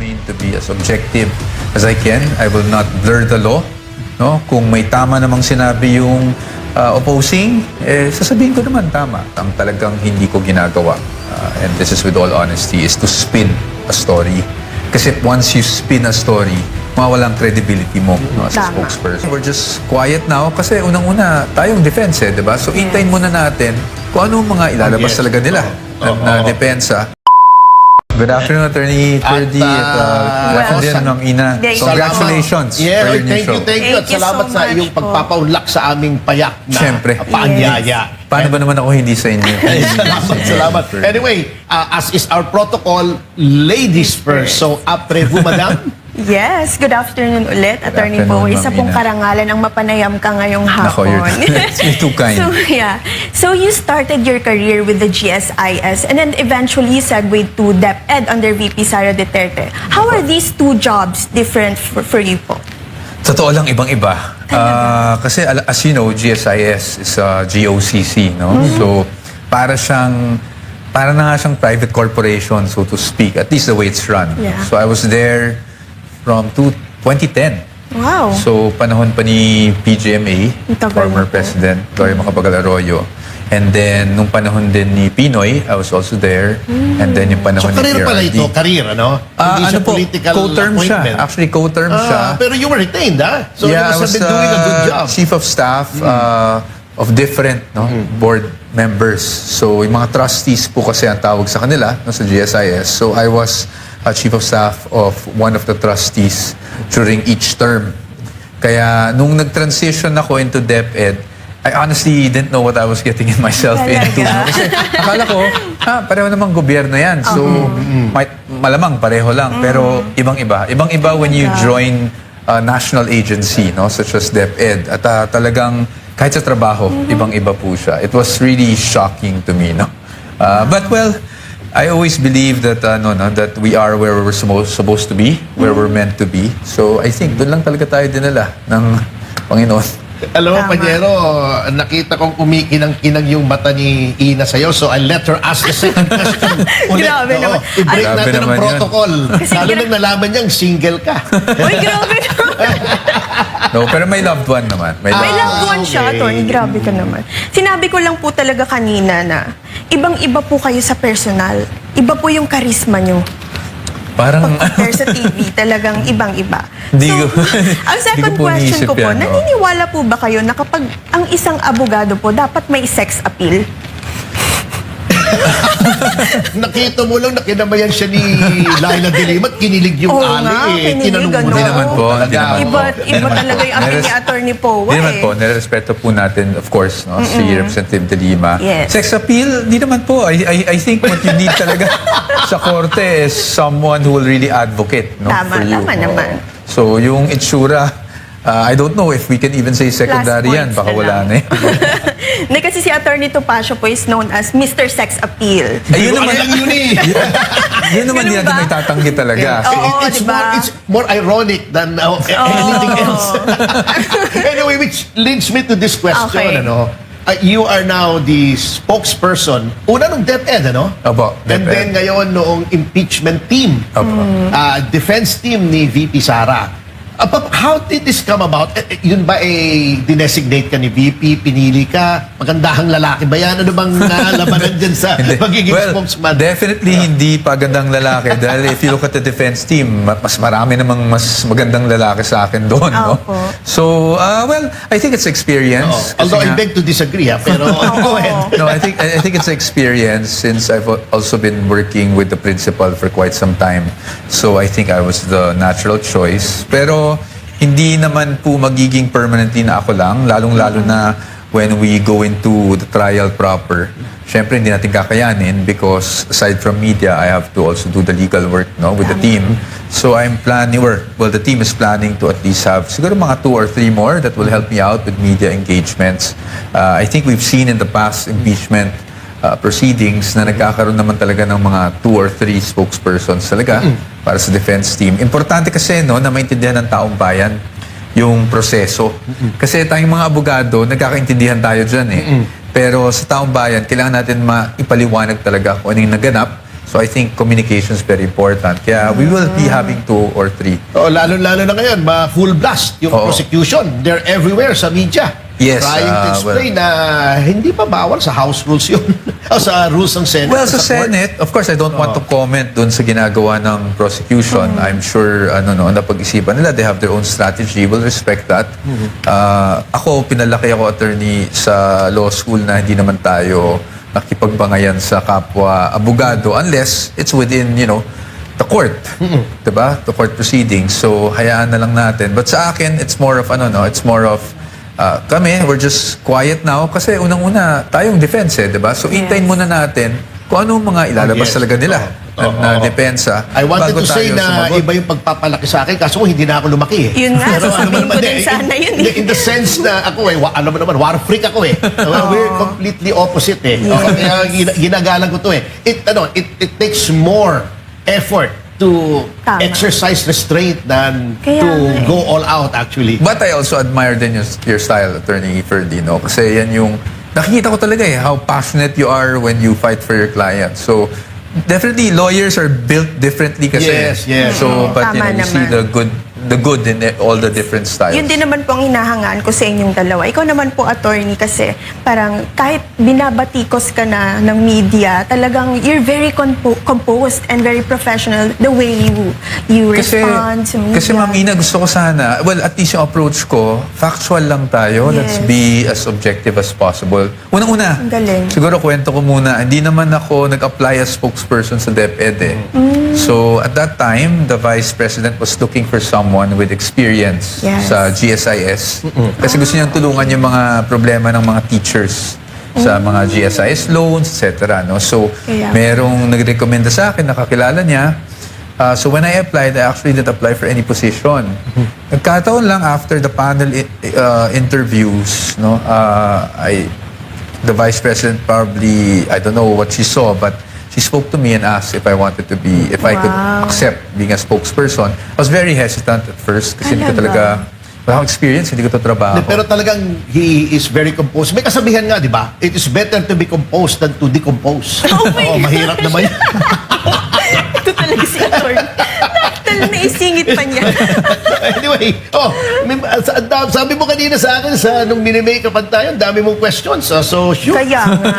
remain to be as objective as I can. I will not blur the law. No? Kung may tama namang sinabi yung opposing, sasabihin ko naman tama. Ang talagang hindi ko ginagawa, and this is with all honesty, is to spin a story. Kasi once you spin a story, mawawalang credibility mo, no, as a spokesperson. We're just quiet now kasi unang-una tayong defense, di ba? So intayin muna natin kung ano mga ilalabas talaga nila na depensa. Good afternoon, Attorney Ferdy at din ng Ina. Congratulations for your new show. Thank you. At salamat sa iyong pagpapaunlak sa aming payak na paanyaya. Paano ba naman ako hindi sa inyo? Salamat. Anyway, as is our protocol, ladies first. So, après vous, madame? Yes, good afternoon ulit, Attorney Poe. Isa pong karangalan ang mapanayam ka ngayong hapon. You're too kind. So, yeah. So, you started your career with the GSIS and then eventually segued to DepEd under VP Sara Duterte. How are these two jobs different for you po? Totoo lang, ibang-iba. Kasi as you know, GSIS is a GOCC, no? So, para na nga siyang private corporation, so to speak, at least the way it's run. Yeah. So, I was there from 2010. Wow. So, panahon pa ni PGMA, former President Gloria Macapagal Arroyo. And then, nung panahon din ni Pinoy, I was also there. And then, yung panahon ni PRRD. So, career pala ito? Career, ano? Hindi siya political co-term appointment. Siya. Actually, co-term siya. Pero you were retained, ha? So, yeah, you must have been doing a good job. Chief of Staff of different board members. So, yung mga trustees po kasi ang tawag sa kanila sa GSIS. So, I was Chief of Staff of one of the trustees during each term. Kaya nung nag-transition ako into DepEd, I honestly didn't know what I was getting myself into. Kasi akala ko, pareho namang gobyerno yan. So, malamang pareho lang. Pero ibang-iba. Ibang-iba when you join a national agency, no, such as DepEd. At talagang kahit sa trabaho, ibang-iba po siya. It was really shocking to me. No? But well, I always believe that that we are where we're supposed to be, where we're meant to be. So I think doon lang talaga tayo dinala ng Panginoon. Alam mo, Panyero, nakita kong umikinang-kinang yung mata ni Ina sa'yo, so I'll let her ask the second question ulit. Grabe naman. I-break natin ang protocol. Lalo nang nalaman niyang single ka. Uy, grabe naman. No, pero may loved one naman. May loved one siya, Attorney. Grabe ka naman. Sinabi ko lang po talaga kanina na ibang-iba po kayo sa personal. Iba po yung karisma nyo. Parang Compare sa TV, talagang ibang-iba. Hindi So, ko- ang second hindi ko po question iniisip ko po, yan, no? naniniwala po ba kayo na kapag ang isang abogado po dapat may sex appeal? Nakita mo lang, nakinamayan siya ni Laila de Lima at kinilig yung Oo ali. nga, kinilig, Tinanong mo ano? Hindi naman po. Talaga. Hindi naman po. Iba Hindi naman talaga po. yung acting ni Attorney Poe. Hindi naman po. Nirespeto po natin, of course, no, si Representative De Lima. Yes. Sex appeal, hindi naman po. I think what you need talaga sa korte is someone who will really advocate, no, Tama, for you. tama naman. So, yung itsura, I don't know if we can even say secondary yan. Baka wala na yan. Hindi, kasi si Attorney Topacio po is known as Mr. Sex Appeal. Ayun Ano naman, lang yun eh. yun naman Ganun yan ba? na may tatanggi talaga. Oo, It's diba? more ironic than anything else. Anyway, which leads me to this question. Okay. Ano? You are now the spokesperson. Una nung DepEd, ano? Opo, And DepEd. then ngayon noong impeachment team. Opo. Defense team ni VP Sara. How did this come about? Yun ba dinesignate ka ni VP? Pinili ka? Magandahang lalaki ba yan? Ano bang labanan dyan sa pagiging spokesman? Definitely hindi pagandang lalaki dahil if you look at the defense team, mas marami namang mas magandang lalaki sa akin doon, no? Opo. So, well, I think it's experience. Kasi Although I nga- beg to disagree, pero go ahead. No, I think it's experience since I've also been working with the principal for quite some time. So I think I was the natural choice. Pero hindi naman po magiging permanently na ako lang, lalong-lalo na when we go into the trial proper. Siyempre, hindi natin kakayanin because aside from media, I have to also do the legal work, no, with the team. So I'm planning, the team is planning to at least have siguro mga 2 or 3 more that will help me out with media engagements. I think we've seen in the past impeachment proceedings na nagkakaroon naman talaga ng mga 2 or 3 spokespersons talaga para sa defense team. Importante kasi no, na maintindihan ng taong bayan yung proseso. Kasi tayong mga abogado, nagkakaintindihan tayo dyan eh. Pero sa taong bayan, kailangan natin maipaliwanag talaga kung ano yung naganap So I think communication is very important. Kaya we will be having 2 or 3. Oh, lalo na ngayon, full blast yung Oo. prosecution. They're everywhere sa media. Yes, Trying to explain na hindi pa bawal sa House rules yun. O sa rules ng Senate. Well, sa court. Senate, of course, I don't want to comment dun sa ginagawa ng prosecution. I'm sure, napag-isipan nila, they have their own strategy. We'll respect that. Ako, pinalaki ako attorney sa law school na hindi naman tayo nakipagbangayan sa kapwa abogado unless it's within, the court. Diba? The court proceedings. So, hayaan na lang natin. But sa akin, it's more of, it's more of, kami, we're just quiet now kasi unang-una, tayong defense diba? So, intayin muna natin kung ano mga ilalabas Yes. talaga nila na Oo. depensa. I wanted bago to say tayo na sumagot. iba yung pagpapalaki sa akin kaso hindi na ako lumaki Yun nga, Pero sasabihin ko naman, din sana yun in the sense na ako alam mo naman, war freak ako We're completely opposite Kaya ginagalang ko to It takes more effort to Tama. exercise restraint than Kaya to nga go all out actually. But I also admire din your style, Attorney Ferdinand, kasi yan yung nakikita ko talaga how passionate you are when you fight for your client. So definitely lawyers are built differently kasi. Yes. So but Tama you see naman. the good in all the different styles. Yun din naman po ang hinahangaan ko sa inyong dalawa. Ikaw naman po, attorney, kasi parang kahit binabatikos ka na ng media, talagang you're very composed and very professional the way you respond to media. Kasi Ma'am Ina, gusto ko sana, well, at least yung approach ko, factual lang tayo. Let's Yes. be as objective as possible. Unang-una, Ang galing. siguro kwento ko muna, hindi naman ako nag-apply as spokesperson sa DepEd So, at that time, the Vice President was looking for someone with experience Yes. sa GSIS. Kasi gusto niyang tulungan yung mga problema ng mga teachers sa mga GSIS loans, etc. No? So, Kaya- merong nagrekomenda sa akin, nakakilala niya. So when I applied, I actually didn't apply for any position. Nagkataon lang after the panel interviews, the Vice President probably, I don't know what she saw, but she spoke to me and asked if I wanted to be, if I could Wow. accept being a spokesperson. I was very hesitant at first kasi hindi ko Talaga? talaga, wala akong experience, hindi ko to trabaho. Pero talagang he is very composed. May kasabihan nga, di ba? It is better to be composed than to decompose. Mahirap naman yun. Ito talaga si attorney. Talagang naisingit pa niya. Anyway, sabi mo kanina sa akin nung minimake up tayo, ang dami mong questions. So, shoot. Kaya nga.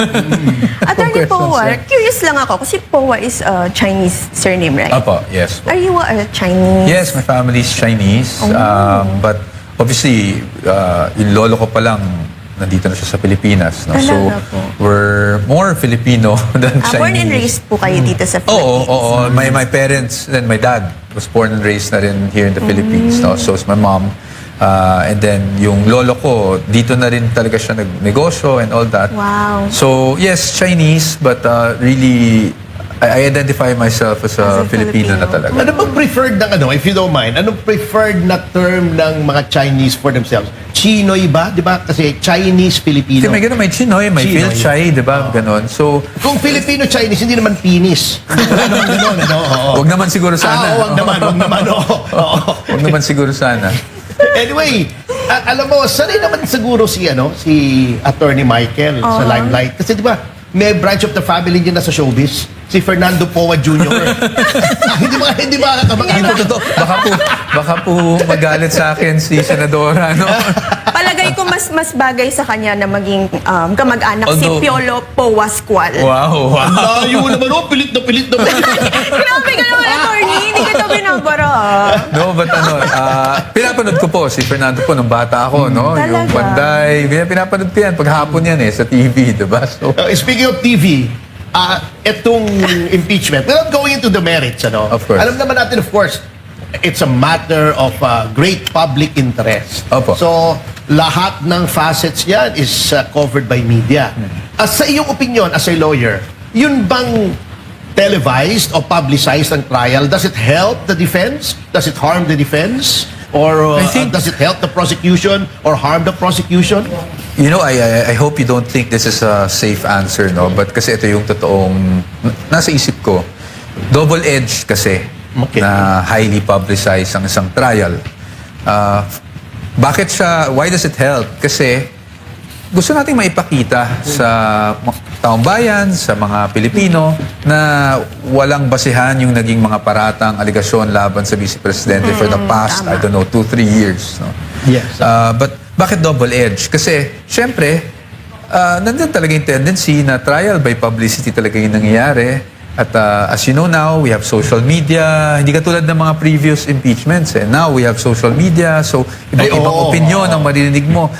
Attorney questions, Powa, yeah. curious lang ako kasi Powa is a Chinese surname, right? Apo, yes. Are you a Chinese? Yes, my family is Chinese. But obviously, yung lolo ko pa lang, nandito na siya sa Pilipinas. No? So, Talaga po. we're more Filipino than Chinese. Born and raised po kayo dito sa Oo, Philippines. oo. My parents and my dad was born and raised na rin here in the Philippines. No? So is my mom. And then yung lolo ko, dito na rin talaga siya nagnegosyo and all that. Wow. So yes, Chinese, but really, I identify myself as a Filipino na talaga. Ano bang preferred ng if you don't mind, anong preferred na term ng mga Chinese for themselves? Chinoy ba? Di ba? Kasi Chinese, Filipino. Kasi may gano'n, may Chinoy, may Chinoy. Philchay, di ba? Ganon. So, Kung Filipino-Chinese, hindi naman penis. Wala naman ganun, Oo. wag naman siguro sana. Wag naman, oo. Wag naman siguro sana. Anyway, alam mo, sanay naman siguro si Attorney Michael sa Limelight. Kasi di ba, may branch of the family niya na sa showbiz. Si Fernando Powa Jr. hindi ba Hindi po totoo. Baka po magalit sa akin si Senadora, no? Palagay ko mas bagay sa kanya na maging kamag-anak si Although- Piolo Powasqual. Wow, wow. Layo naman, pilit na pilit naman. Grabe ka naman, attorney. Hindi kita binabara. No, but pinapanood ko po si Fernando po nung bata ako, no? Yung Talaga? Panday, pinapanood ko yan. Paghapon yan sa TV, diba? So, Speaking of TV, itong impeachment, without going into the merits, Of course. alam naman natin, of course, it's a matter of great public interest. Opo. So, lahat ng facets yan is covered by media. Sa iyong opinion as a lawyer, yun bang televised o publicized ang trial? Does it help the defense? Does it harm the defense? Or I think- does it help the prosecution or harm the prosecution? I hope you don't think this is a safe answer, no? But kasi ito yung totoong nasa isip ko. Double-edged kasi Okay. na highly publicized ang isang trial. Why does it help? Kasi gusto nating maipakita sa taong bayan, sa mga Pilipino na walang basihan yung naging mga paratang aligasyon laban sa Vice Presidente for the past, I don't know, 2-3 years. No? Yes. But bakit double-edged? Kasi, syempre, nandun talaga yung tendency na trial by publicity talaga yung nangyayari. At as you know now, we have social media. Hindi katulad ng mga previous impeachments. Now, we have social media. So, ibang opinion ang maririnig mo.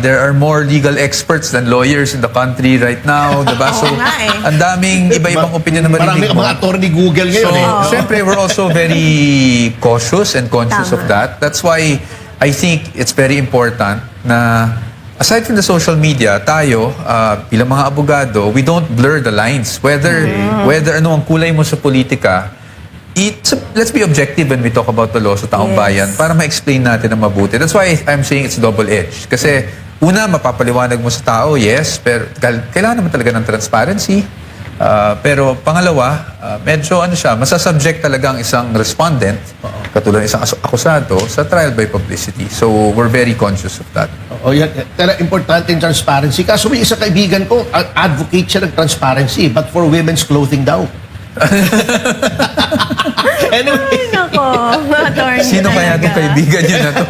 There are more legal experts than lawyers in the country right now. Diba? So, ang daming iba-ibang opinion na Marami maririnig mo. mga attorney Google So, ngayon syempre, we're also very cautious and conscious of that. That's why I think it's very important na aside from the social media, tayo, bilang mga abogado, we don't blur the lines. Whether ano ang kulay mo sa politika, let's be objective when we talk about the law sa taong bayan para ma-explain natin na mabuti. That's why I'm saying it's double-edged. Kasi una, mapapaliwanag mo sa tao, yes, pero kailangan naman talaga ng transparency. Pero pangalawa, medyo masasubject talaga ang isang respondent, katulad ng isang akusado, sa trial by publicity. So we're very conscious of that. Yan. Talaga importante yung transparency. Kaso may isa kaibigan ko, advocate siya ng transparency, but for women's clothing daw. Anyway, Nako, attorney. Sino kaya itong kaibigan niyo na to?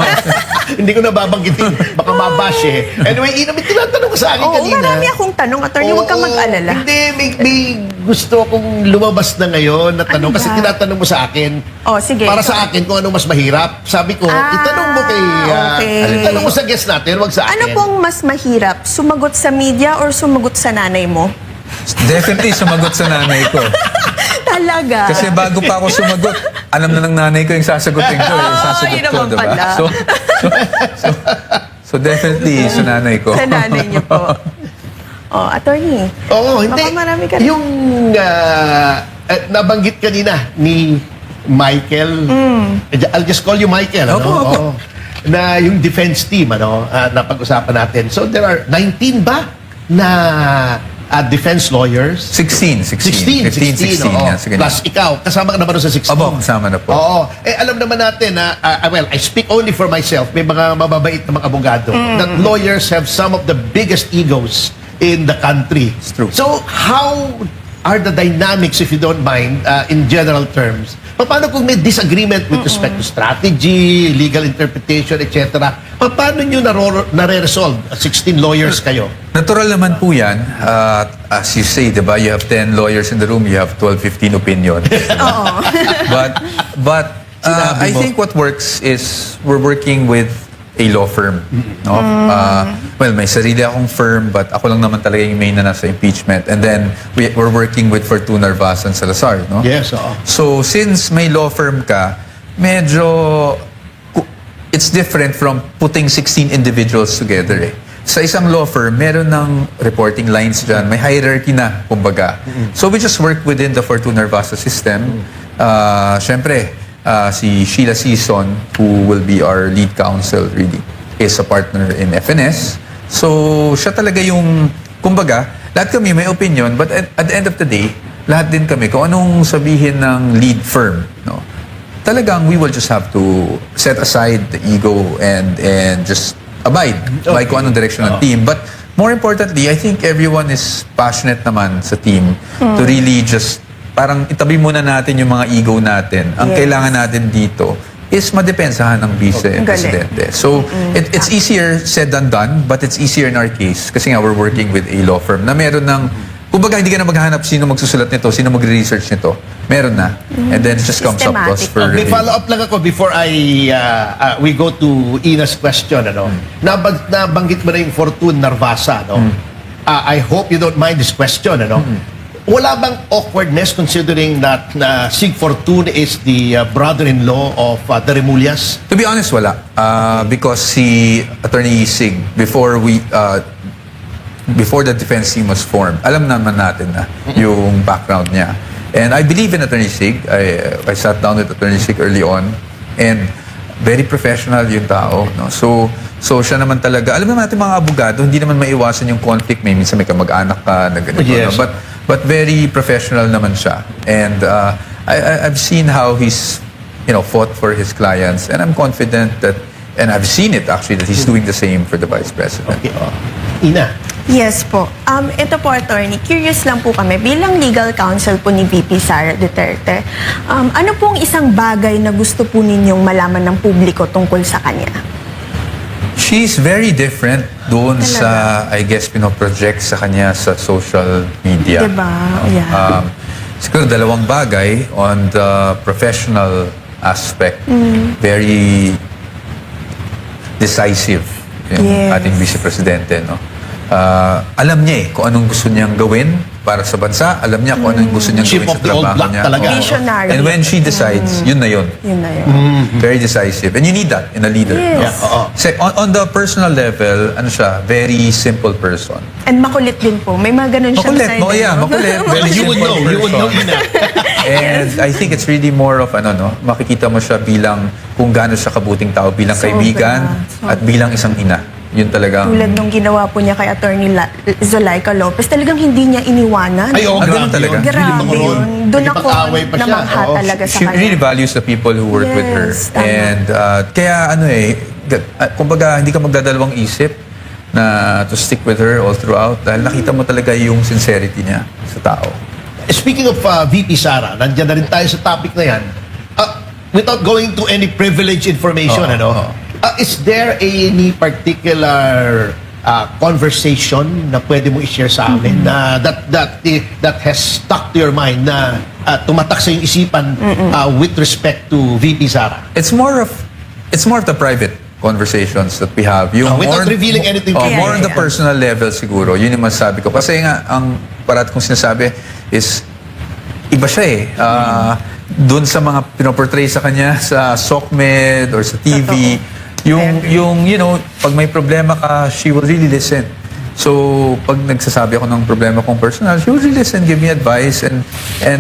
hindi ko nababanggitin. Baka mabash eh. Anyway, Ina, may tinatanong ka sa akin Oo, kanina. marami akong tanong, attorney. Huwag kang Oo, mag-alala. Hindi, may gusto kong lumabas na ngayon na tanong. Ano Kasi ba? tinatanong mo sa akin. Oh, sige. Para sa akin, kung ano mas mahirap. Sabi ko, itanong mo kay... okay. Itanong mo sa guest natin, wag sa akin. Ano pong mas mahirap? Sumagot sa media or sumagot sa nanay mo? Definitely sumagot sa nanay ko. Talaga? Kasi bago pa ako sumagot, alam na ng nanay ko yung sasagutin ko. Yung sasagot yun ko, naman diba? pala. So definitely sa nanay ko. Sa nanay niyo po. Oh, attorney. Oo, hindi. Baka marami ka rin. Yung nabanggit kanina ni Michael, I'll just call you Michael. Opo, opo. Oo. Na yung defense team, na pag-usapan natin. So there are 19 ba na defense lawyers? 16. 16. 16 oo. yan, sige. Plus ikaw, kasama ka na ba doon sa 16? Opo, kasama na po. Oo. Alam naman natin na, well, I speak only for myself. May mga mababait na mga abogado that lawyers have some of the biggest egos in the country. It's true. So, how are the dynamics, if you don't mind, in general terms? Paano kung may disagreement with respect to strategy, legal interpretation, etc.? Paano nyo nare-resolve? 16 lawyers kayo. Natural naman po yan. As you say, diba, you have 10 lawyers in the room, you have 12, 15 opinions. But Sinabi I mo. think what works is we're working with a law firm. No? Well, may sarili akong firm, but ako lang naman talaga yung main na nasa impeachment. And then, we're working with Fortuna, Narvasan, Salazar. No? Yes, oo. So, since may law firm ka, medyo it's different from putting 16 individuals together eh. Sa isang law firm, meron ng reporting lines dyan, may hierarchy na, kumbaga. So, we just work within the Fortuna Narvasa system. Siyempre, si Sheila Season, who will be our lead counsel, really, is a partner in FNS. So, siya talaga yung, kumbaga, lahat kami may opinion, but at the end of the day, lahat din kami, kung anong sabihin ng lead firm, no? Talagang we will just have to set aside the ego and just abide by kung anong direction ng team. But more importantly, I think everyone is passionate naman sa team to really just parang itabi muna natin yung mga ego natin. Ang kailangan natin dito is madepensahan ng vice-presidente. So, it's easier said than done, but it's easier in our case kasi nga we're working with a law firm na meron ng, kumbaga hindi ka na maghahanap sino magsusulat nito, sino magre-research nito. Meron na. And then it just comes up to us Systematic. for May review. follow-up lang ako before we go to Ina's question. Nabanggit mo na yung Fortune Narvasa. I hope you don't mind this question. Wala bang awkwardness considering that Sig Fortune is the brother-in-law of the Remulias? To be honest, wala. Because si Attorney Sig, before the defense team was formed, alam naman natin na yung background niya. And I believe in Attorney Sig. I sat down with Attorney Sig early on, and very professional yung tao. No? So siya naman talaga, alam naman natin mga abogado, hindi naman maiwasan yung conflict. Minsan may kamag-anak ka na ganito. Yes. No? But very professional naman siya. And I've seen how he's fought for his clients, and I'm confident that, and I've seen it actually, that he's doing the same for the Vice President. Okay. Ina, Yes po. Ito po, attorney, curious lang po kami. Bilang legal counsel po ni VP Sara Duterte, ano pong isang bagay na gusto po ninyong malaman ng publiko tungkol sa kanya? She's very different doon sa, I guess, pinoproject sa kanya sa social media. Diba? Yeah. Siguro dalawang bagay on the professional aspect. Very decisive yung Yes. ating Vice Presidente, no? Alam niya kung anong gusto niyang gawin para sa bansa. Alam niya kung anong gusto niyang Chief gawin of sa the old trabaho block niya. talaga. Oo. Visionary. And when she decides, yun na yun. Yun na yun. Very decisive. And you need that in a leader. Yes. No? Oo. Kasi on the personal level, ano siya, very simple person. And makulit din po. May mga ganun siyang Makulit. side. Yeah, no? makulit. Well, Very you would simple know. You would know, person. Ina. And I think it's really more of makikita mo siya bilang kung gaano siya kabuting tao, bilang Sobra. kaibigan Sobra. at bilang isang ina. Yun talagang... Tulad nung ginawa po niya kay Attorney Zulaika Lopez, talagang hindi niya iniwanan. Ay, oo, Ganun grabe talaga. yun. Grabe Really yun. Doon ako Nakipag-away pa siya. namangha Oo. talaga sa She kanya. really values the people who work with her. Yes, tama. And kaya kumbaga hindi ka magdadalawang isip na to stick with her all throughout dahil nakita mo talaga yung sincerity niya sa tao. Speaking of VP Sara, nandiyan na rin tayo sa topic na yan. Without going to any privileged information, is there any particular conversation na pwede mo i-share sa amin na that has stuck to your mind na tumatak sa iyong isipan with respect to VP Sara? It's more of the private conversations that we have. Yung Without revealing anything to you. more on the Yeah. personal level siguro. Yun yung masasabi ko. Kasi nga, ang parat kong sinasabi is, iba siya doon sa mga pinoportray sa kanya sa SOCMED or sa TV, yung pag may problema ka, she will really listen. So, pag nagsasabi ako ng problema kong personal, she will really listen, give me advice, and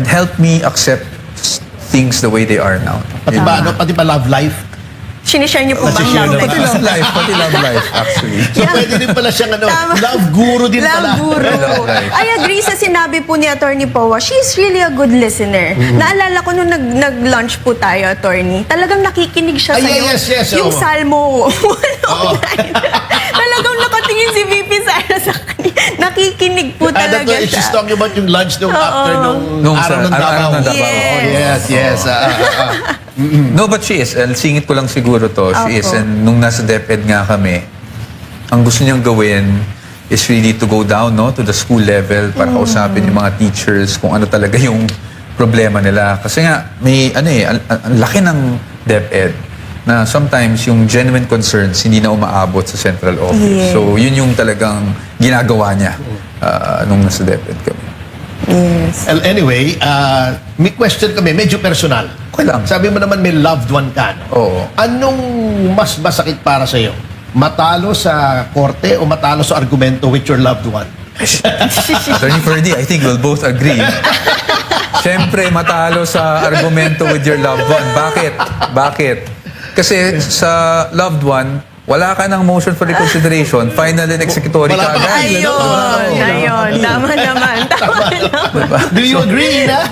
help me accept things the way they are now. Pati ba love life? Sinishare niyo po ba ang Nasishare love naman. life? Pati love life, actually. So pwede din pala siyang Tama. love guru din pala. Love guru. Love life. I agree sa sinabi po ni Attorney Powa. She's really a good listener. Naalala ko nung nag-lunch po tayo, Attorney. Talagang nakikinig siya Ay, sa'yo. yes, Yung oo. Salmo. Oo. Talagang nakatingin si VP Sara sa kanya. Nakikinig po talaga siya. She's talking about yung lunch nung after nung araw ng Davao. araw ng Davao. Yes. Yes. No, but she is. Singit ko lang siguro to. She is. Opo. And nung nasa DepEd nga kami, ang gusto niyang gawin is really to go down to the school level para kausapin yung mga teachers kung ano talaga yung problema nila. Kasi nga, may ang laki ng DepEd na sometimes yung genuine concerns hindi na umaabot sa central office. Yes. So, yun yung talagang ginagawa niya nung nasa DepEd kami. Yes. Well, anyway, may question kami, medyo personal. Okay lang. Sabi mo naman may loved one ka. No? Oo. Anong mas masakit para sa'yo? Matalo sa korte o matalo sa argumento with your loved one? Attorney Ferdy, I think we'll both agree. Siyempre, matalo sa argumento with your loved one. Bakit? Kasi sa loved one, wala ka ng motion for reconsideration, final and executory Wala ka pa. agad. Ayun. Tama naman. Tama naman. Do you agree na?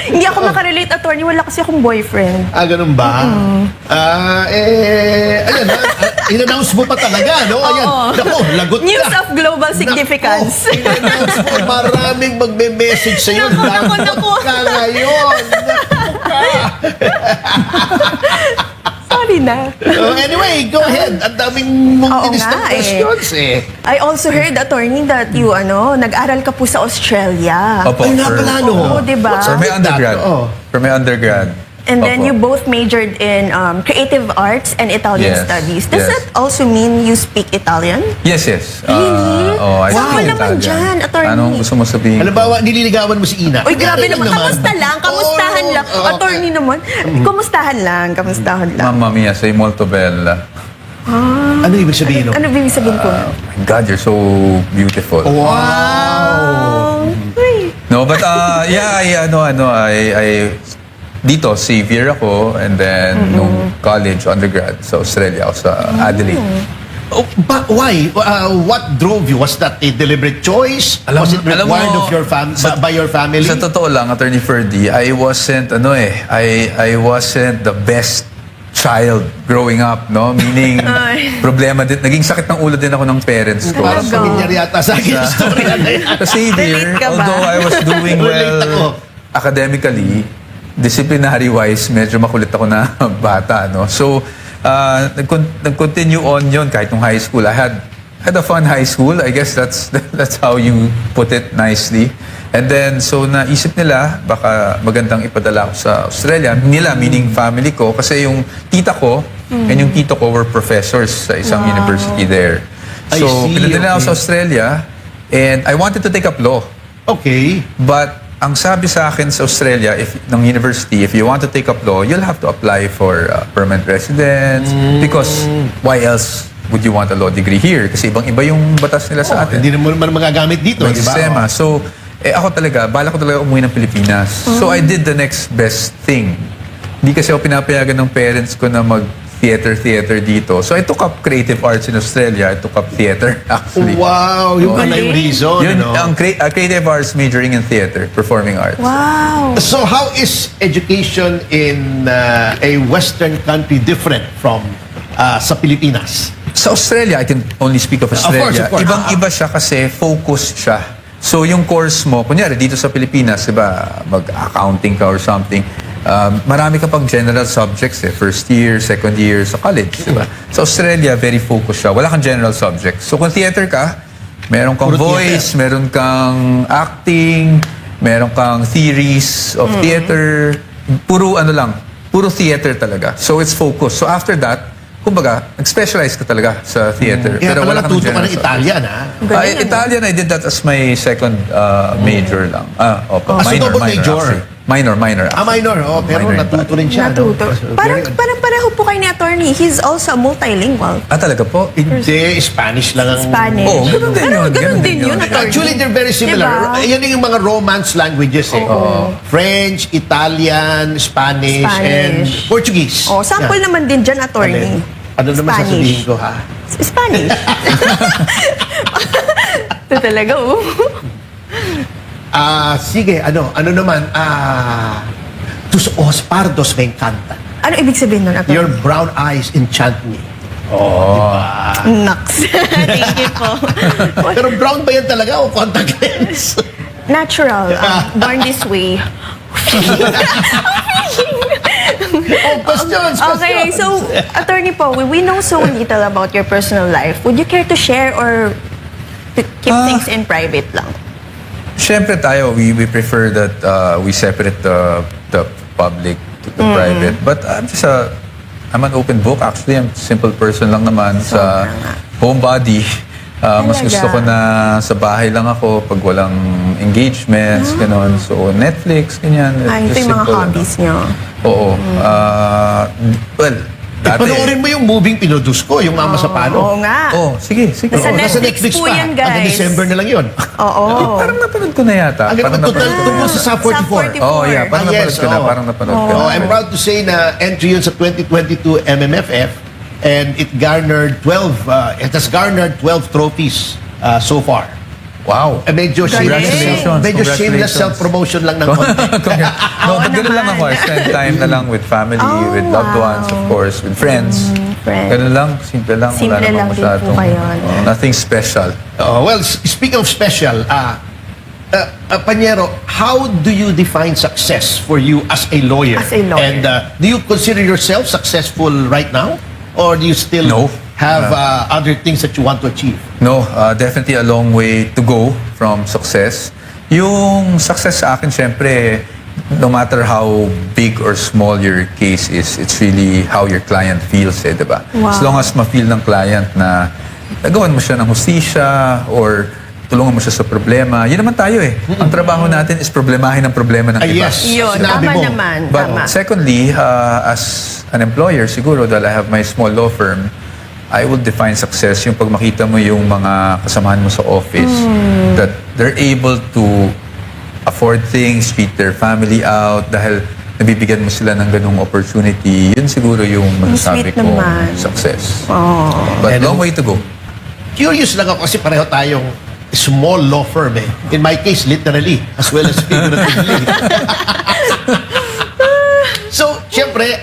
Hindi ako makarelate, Attorney. Wala kasi akong boyfriend. Ganun ba? Ayan, in-announce mo pa talaga, no? Ayan, Oo. naku, lagot ka. News of global significance. Naku, in-announce mo, maraming magme-message sa'yo. Naku. Lagot ka ngayon. Naku ka. Sorry na. Anyway, go ahead. Ang daming mong Oo tinistang nga, questions I also heard, Attorney, that you, nag-aral ka po sa Australia. Opo, Ay, nga pala, no? Oo, diba? For my undergrad. Oo. For my undergrad. And then Opo. you both majored in creative arts and Italian Yes, studies. Does yes. that also mean you speak Italian? Yes. Really? I Wow. speak Naman Italian. dyan, attorney. Anong gusto mo sabihin? Halimbawa, nililigawan mo si Ina. Uy, grabe Ganun naman. Kamusta lang? Kamustahan Oo, lang. oo. Attorney naman. Kamustahan lang. Kamustahan lang. Mamma mia, sei molto bella. Ano ibig sabihin? Ano ibig sabihin ko? My God, you're so beautiful. Wow. Uy. No, but I dito, Xavier ako, and then nung college, undergrad, sa Australia, ako sa Adelaide. Oh, but why? What drove you? Was that a deliberate choice? Was it alam required mo, of your by your family? Sa totoo lang, Attorney Ferdy, I wasn't the best child growing up, no? Meaning, problema din, naging sakit ng ulo din ako ng parents ko. Parang Talaga? pamilyar yata sa akin yung story na yan. Kasi dear, Relate ka ba? although I was doing Relate ako. well academically, disciplinary-wise, medyo makulit ako na bata, no? So, nag-continue on yon kahit nung high school. I had a fun high school. I guess that's how you put it nicely. And then, so naisip nila, baka magandang ipadala ako sa Australia. Nila, meaning family ko, kasi yung tita ko and yung tito ko were professors sa isang university there. I So, see, pinadala ako okay. sa Australia and I wanted to take up law. Okay. But ang sabi sa akin sa Australia, ng university, if you want to take up law, you'll have to apply for permanent residence because why else would you want a law degree here? Kasi ibang-iba yung batas nila sa atin. Hindi naman magagamit dito, May di ba? sistema. So, ako talaga, bala ko talaga umuwi ng Pilipinas. So, I did the next best thing. Hindi kasi ako pinapayagan ng parents ko na mag-theater dito. So, I took up creative arts in Australia. I took up theater, actually. Wow, yung pala yung reason. Yun, no? ang creative arts majoring in theater, performing arts. Wow. So how is education in a Western country different from sa Pilipinas? Sa Australia, I can only speak of Australia. Of course. Ibang-iba siya kasi focused siya. So yung course mo, kunyari dito sa Pilipinas, diba, mag-accounting ka or something, marami ka pang general subjects first year, second year sa college, diba? Sa Australia, very focused siya. Wala kang general subjects. So kung theater ka, meron kang Puro voice, meron kang acting, meron kang theories of theater, puro ano lang, puro theater talaga. So it's focused. So after that, kumbaga, nag-specialize ka talaga sa theater. Kaya pala kang natuto ka general ng subjects. Italian, ha? Galing, ano? Italian, I did that as my second major lang. Opo. So double major? Actually. Minor. Actually. Minor. Oh, pero Minor in natuto rin siya. Natuto. No? Parang pareho po kayo ni attorney. He's also multilingual. Talaga po? Hindi, Spanish lang ang... Spanish. Oo, ganun din yun. Ganun din yun, attorney. Actually, they're very similar. Diba? Yan yung mga romance languages eh. French, Italian, Spanish, and Portuguese. Oh, sample Yan. naman din dyan, attorney. Ano naman sasabihin ko, ha? Spanish. Ito talaga, oh. Sige, ano naman, tus ojos pardos me encantan. Ano ibig sabihin nun, Your attorney? brown eyes enchant me. Naks. Thank you po. Pero brown ba yan talaga o contact lens? Natural. Born this way. Questions. Okay, so, attorney po, we know so little about your personal life. Would you care to share or keep things in private lang? Siyempre tayo, we prefer that we separate the public to the private. But I'm an open book. Actually, I'm a simple person lang naman sa nga. homebody. Mas Talaga? gusto ko na sa bahay lang ako pag walang engagements, gano'n. So, Netflix, ganyan. Ay, ito Just yung mga simple lang. hobbies nyo. Oo. Well, dati... Panoorin mo yung moving pinoduce ko, yung Mama sa Palo. Oo nga. Oh, sige. Nasa Oo, Netflix po yan, guys. Hanggang December na lang yun. Oo. Parang napanood ko na yata. Hanggang Parang total napanood ko na tungkol yata. sa SAP 44. Oh, yeah. Parang Ah, napanood yes, ko na. oo. Parang napanood ko na. Oh, I'm proud to say na entry yun sa 2022 MMFF and it has garnered 12 trophies so far. Wow. Medyo Congratulations. shameless self-promotion lang ng konti. No, but ganun lang ako. I spend time na lang with family, Oh, with loved ones, of course, with friends. friends. Ganun lang, simple lang. Simple Wala lang namang din po kayo, no? nothing special. Well, speaking of special, Panyero, how do you define success for you as a lawyer? As a lawyer. And do you consider yourself successful right now? Or do you still No. have other things that you want to achieve? No, definitely a long way to go from success. Yung success sa akin, syempre, no matter how big or small your case is, it's really how your client feels, di ba? Wow. As long as ma-feel ng client na nagawan mo siya ng hustisya or tulungan mo siya sa problema, yun naman tayo eh. Ang trabaho natin is problemahin ang problema ng iba. Yes. Yun, Sinabi tama mo. naman. But Tama. secondly, as an employer, siguro dahil I have my small law firm, I would define success yung pag makita mo yung mga kasamahan mo sa office that they're able to afford things, treat their family out dahil nabibigyan mo sila ng ganung opportunity. Yun siguro yung masasabi sweet ko naman. success. Oh. But long way to go. Curious lang ako kasi pareho tayong small law firm eh. In my case, literally, as well as figuratively. So, syempre,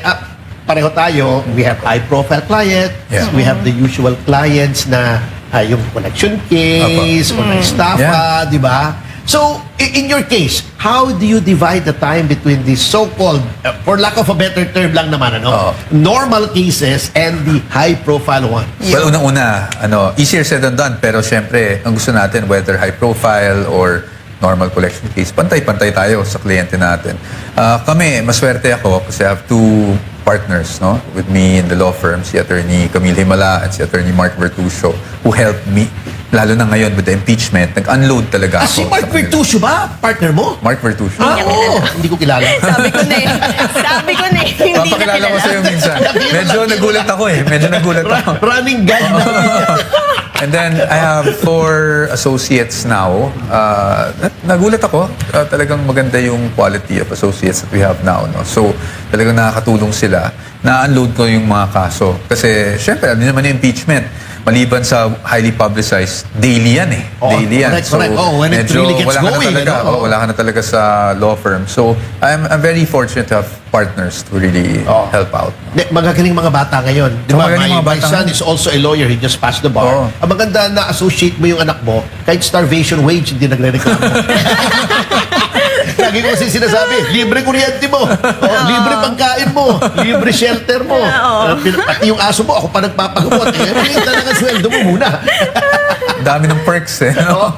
pareho tayo, we have high-profile clients, Yeah. we have the usual clients na yung collection case, o na estafa, di ba? So, in your case, how do you divide the time between the so-called, for lack of a better term lang naman, normal cases and the high-profile ones? Well, unang-una, easier said than done, pero syempre, ang gusto natin, whether high profile or normal collection case, pantay-pantay tayo sa kliyente natin. Kami, maswerte ako kasi I have two partners, no, with me in the law firm, si Attorney Camille Himala and si Attorney Mark Vertusio, who helped me, lalo na ngayon with the impeachment, nag-unload talaga Si ako. Mark sa kanila. Vertusio ba? Partner mo? Mark Vertusio. Oo, hindi ko kilala. Sabi ko na eh. Hindi na Papakilala ko kilala. sa'yo minsan. Medyo nagulat ako eh. Medyo nagulat ako. Running gag na. And then, I have 4 associates now. Nagulat ako. Talagang maganda yung quality of associates that we have now. No? So, talagang nakakatulong sila. Na-unload ko yung mga kaso. Kasi, syempre, ano naman yung impeachment? Maliban sa highly publicized, daily yan eh. Oh, Daily yan. correct. Oh, when it medyo really gets wala ka na going, talaga. Wala ka na talaga sa law firm. So, I'm very fortunate to have partners to really help out. Magagaling mga bata ngayon. Di ba? Magaling mga My bata son ngayon. is also a lawyer. He just passed the bar. Oo. Ang maganda na associate mo yung anak mo, kahit starvation wage, hindi nagre-reklamo. Lagi ko kasi sinasabi, libre kuryente mo, libre pagkain mo, libre shelter mo. Pati yung aso mo, ako pa nagpapagamot. Maliit talaga sweldo mo muna. Dami ng perks eh. No?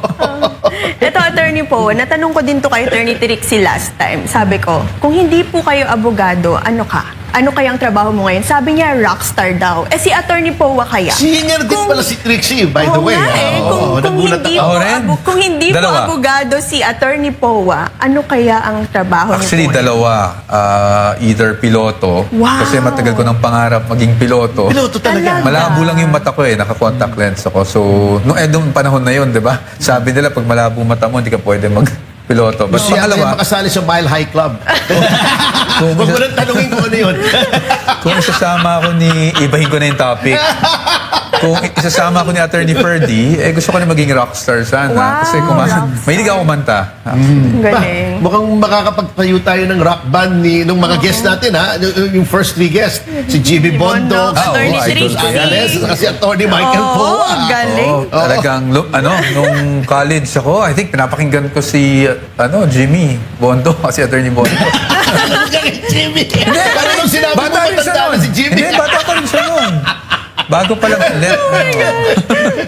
Ito, Attorney Po, natanong ko din to kay Attorney Trixie last time. Sabi ko, kung hindi po kayo abogado, ano ka? Ano kayang trabaho mo ngayon? Sabi niya, rockstar daw. Eh si Attorney Powa kaya? Singer din pala si Trixie, by the Oo way. nga eh. Oo, nagulat ako. Ako rin. Kung hindi po Dalawa. abogado si Attorney Powa, ano kaya ang trabaho Actually, niyo po? dalawa. Either piloto. Wow. Kasi matagal ko ng pangarap maging piloto. Piloto talaga. Malabo lang yung mata ko eh. Naka-contact lens ako. So, nung panahon na yun, di ba? Sabi nila, pag malabo mata mo, hindi ka pwede mag-piloto. But Gusto yata yung pangalawa, makasali sa Mile High Club. kung, Huwag mo nang tanungin kung ano yun. kung isasama ako ibahin ko na yung topic. Kung isasama ako ni Attorney Ferdy, gusto ko na maging rockstar sana. Wow, Kasi rockstar. mahilig ako kumanta. Galing. Mukhang makakapagtayo tayo ng rock band nung mga guests natin, ha? Yung first 3 guests. Si Jimmy Bondo, Bondo, oo, Attorney idol ko yan. Alex, at si Atty. Michael Oo, Poa. galing. Talagang, nung college ako, I think pinapakinggan ko si, Jimmy Bondo, si Attorney Bondo. Jimmy! Pero nung sinabi mo matanda na si Jimmy, Hindi, bata pa rin siya noon. Bago pa lang.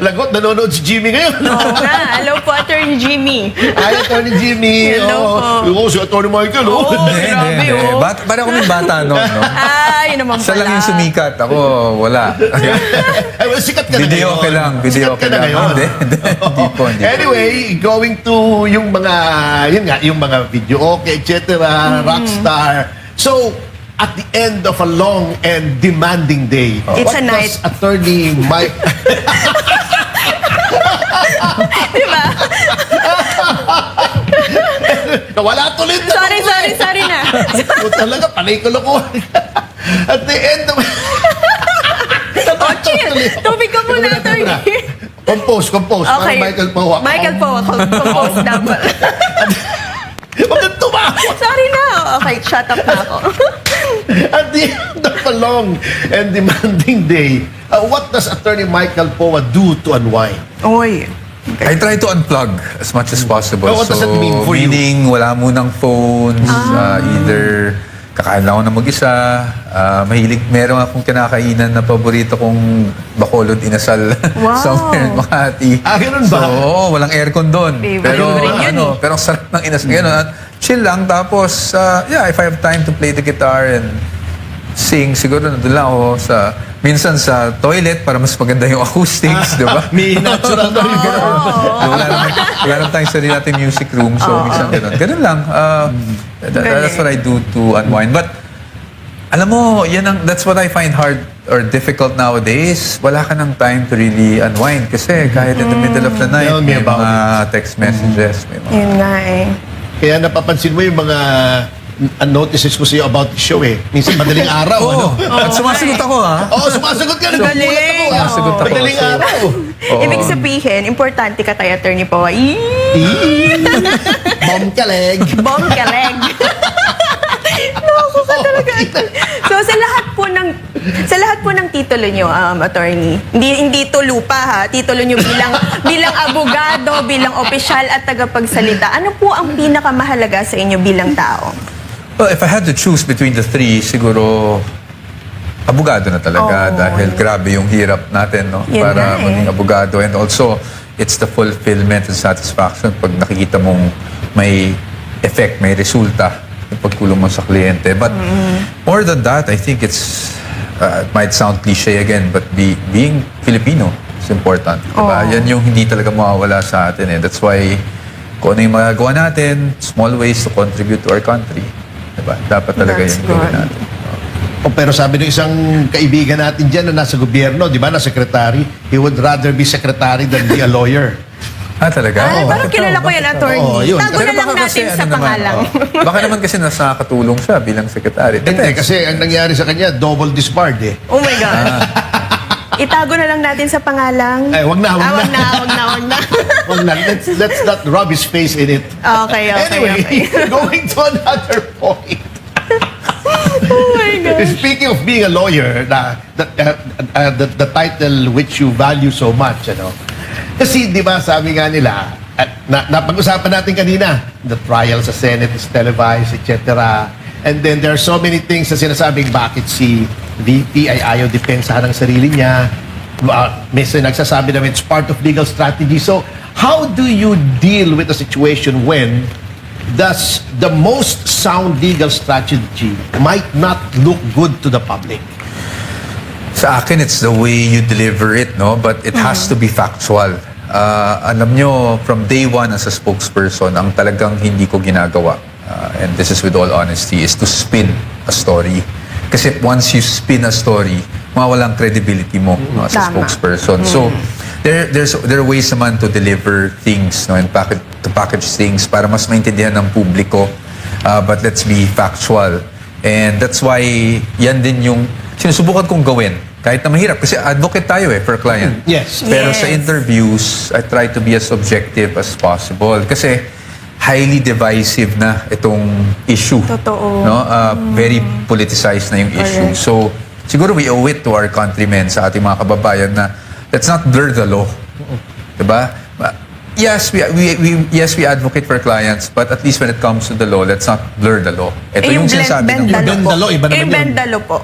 lagot, nanonood si Jimmy ngayon. Oo nga. Hello po, Attorney Jimmy. Ay, Atty. Jimmy. Hello po. Si Atty. Michael. Oo. Hindi. Grabe, oh. Parang kaming bata noon. No? Yun naman Siya pala. lang yung sumikat. Ako, wala. Ay, well, sikat ka na Video ngayon. okay lang. Video Sikat okay ka na lang. ngayon. Hindi po. Anyway, going to yung mga, yung mga video okay, etc., rockstar. So, at the end of a long and demanding day, It's what a night. does Attorney Mike... Diba? Nawala tuloy na. Sorry na. O talaga, panay ko lokohan. At the end of... Oh, chill. Tubig ka muna, Attorney. Compose. Para Michael Poa. Michael Powa. Compose dapat. Huwag kang tumawa. Sorry na. Okay, shut up na ako. At the end of a long and demanding day, what does Attorney Michael Poa do to unwind? Oy. I try to unplug as much as possible. What does that mean for you? Meaning, wala munang phones. Either kakain lang ako ng mag-isa. Mahilig, meron akong kinakainan na paborito kong bacolod inasal Wow. somewhere in Makati. Ganun ba? So, wala rin doon. Favorite Pero, ko rin yun eh. pero ang sarap ng inasal. Ganun, at chill lang. Tapos, if I have time to play the guitar and sing, siguro nandun lang ako minsan sa toilet para mas maganda yung acoustics, di ba? May natural na rin ganun. Wala naman tayong sarili natin music room, so minsan ganun. Ganun lang. That's what I do to unwind. But, alam mo, that's what I find hard or difficult nowadays. Wala ka ng time to really unwind kasi kahit in the middle of the night, Tell me may about mga text messages, may mga... Yun nga eh. Kaya napapansin mo yung mga notices ko sa'yo about the show eh. Minsan madaling araw, Oo, at sumasagot ako ha. Oo, sumasagot ka. Nagugulat ako. Galing. Sumasagot ako. Madaling So, araw. Oo. Ibig sabihin, importante ka tayo, Attorney Powa. Bomb ka leg. Bomb ka leg. Naku ka talaga. So sa lahat po po ng titulo nyo, attorney, hindi to lupa ha, titulo nyo bilang abogado, bilang opisyal at tagapagsalita, ano po ang pinakamahalaga sa inyo bilang tao? Well, if I had to choose between the three, siguro abogado na talaga dahil grabe yung hirap natin, no? Yun Para nga maging abogado. And also, it's the fulfillment and satisfaction pag nakikita mong may effect, may resulta yung pagtulong mo sa kliyente. But more than that, I think it might sound cliche again, but being Filipino is important. Diba? Yan yung hindi talaga mawawala sa atin. That's why kung ano yung magagawa natin, small ways to contribute to our country. Diba? Dapat talaga That's yung gawin good. natin. Pero sabi ng isang kaibigan natin dyan na nasa gobyerno, di ba, na secretary, he would rather be secretary than be a lawyer. Talaga? Ay, Oo. parang kilala ko yan, attorney. Oo, yun. Tago na lang baka kasi natin sa ano naman, pangalan. baka naman kasi nakakatulong siya bilang secretary. Hindi, Depends. kasi ang nangyari sa kanya, double disbarred eh. Oh my God. Itago na lang natin sa pangalang... Ay, wag na. Wag na. Wag na. Let's not rub his face in it. Okay. Anyway, Okay. going to another point. Oh my God. Speaking of being a lawyer, the title which you value so much, ano? Kasi, di ba, sabi nga nila, napag-usapan natin kanina, the trial sa Senate is televised, etc. And then there are so many things na sinasabing bakit si VP ay ayaw depensahan ng sarili niya. May nagsasabi namin it's part of legal strategy. So, how do you deal with a situation when the most sound legal strategy might not look good to the public? Sa akin, it's the way you deliver it, no? But it has to be factual. Alam nyo, from day one as a spokesperson, ang talagang hindi ko ginagawa, and this is with all honesty, is to spin a story. Kasi once you spin a story, mawawalang credibility mo, no, as a Tama. spokesperson. So, there are ways naman to deliver things, no, and to package things para mas maintindihan ng publiko. But let's be factual. And that's why yan din yung sinusubukan kong gawin. Kahit na mahirap. Kasi advocate tayo for client. Yes. Pero sa Yes. interviews, I try to be as objective as possible. Kasi highly divisive na itong issue. Totoo. No? Very politicized na yung issue. Correct. So, siguro we owe it to our countrymen, sa ating mga kababayan, na let's not blur the law. Diba? Yes, we advocate for clients, but at least when it comes to the law, let's not blur the law. Ito yung sinasabi ng... Bend the law, iba naman yun. Bendalo po.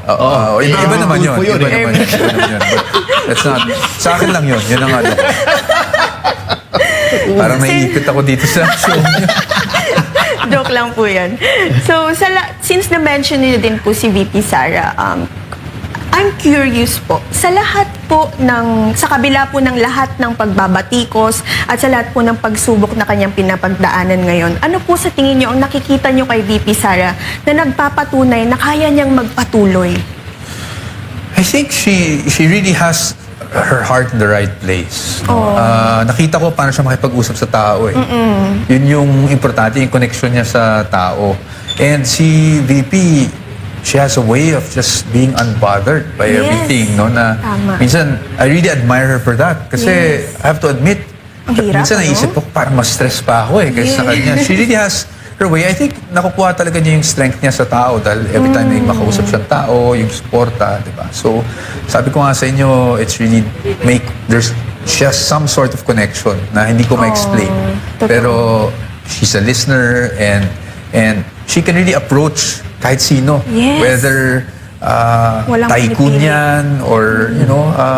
Iba naman yun. Tulfo yun Iba eh. naman yun. Iba naman yun. But let's not... Sa akin lang yun. Yun ang ano. Parang naiipit ako dito sa show niyo. Joke lang po yan. So, since na-mention niyo din po si VP Sara, I'm curious po, sa lahat po sa kabila po ng lahat ng pagbabatikos at sa lahat po ng pagsubok na kanyang pinapagdaanan ngayon, ano po sa tingin niyo ang nakikita niyo kay VP Sara na nagpapatunay na kaya niyang magpatuloy? I think she really has her heart in the right place. Nakita ko paano siya makipag-usap sa tao eh. Yun yung importante, yung connection niya sa tao. And si VP, she has a way of just being unbothered by Yes. everything, no? Na Tama. minsan, I really admire her for that. Kasi Yes. I have to admit, Ang hirap, minsan ano? naisip ko, parang mas stress pa ako eh, kaysa sa kanya. She really has her way. I think nakukuha talaga niya yung strength niya sa tao dahil every time na yung makausap siyang tao, yung suporta, di ba? So, sabi ko nga sa inyo, it's really there's just some sort of connection na hindi ko ma-explain. totoo. Pero she's a listener and she can really approach kahit sino. Yes. Whether Walang tycoon pinipili. yan or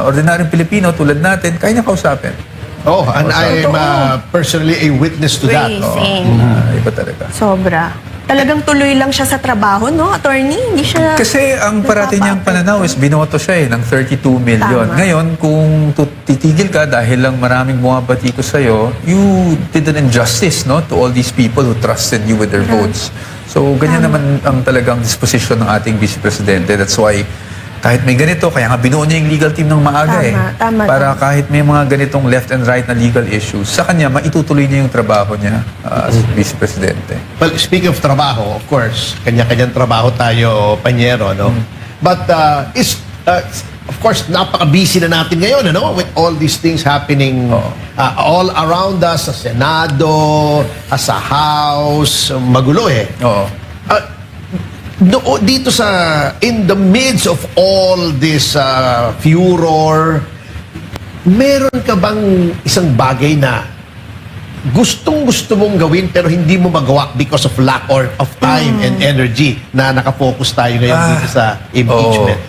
ordinaryong Pilipino tulad natin, kaya niya kausapin. Oh, and I am personally a witness to that. Same. Iba talaga. Sobra. Talagang tuloy lang siya sa trabaho, no, attorney? Hindi siya... Kasi ang parati niyang pananaw is binoto siya ng 32 million. Tama. Ngayon, kung titigil ka dahil lang maraming bumabati ko sa'yo, you did an injustice, no, to all these people who trusted you with their votes. So, ganyan naman ang talagang disposition ng ating Vice Presidente. That's why, kahit may ganito, kaya nga binuo niya yung legal team ng maaga Tama, Para kahit may mga ganitong left and right na legal issues, sa kanya, maitutuloy niya yung trabaho niya as Vice Presidente. Well, speaking of trabaho, of course, kanya-kanyang trabaho tayo, Panyero, no? But, of course, napaka-busy na natin ngayon, ano? With all these things happening all around us, sa Senado, sa House, magulo eh. Oo. dito in the midst of all this furor, meron ka bang isang bagay na gustong-gusto mong gawin pero hindi mo magawa because of lack of time and energy na nakafocus tayo ngayon dito sa impeachment?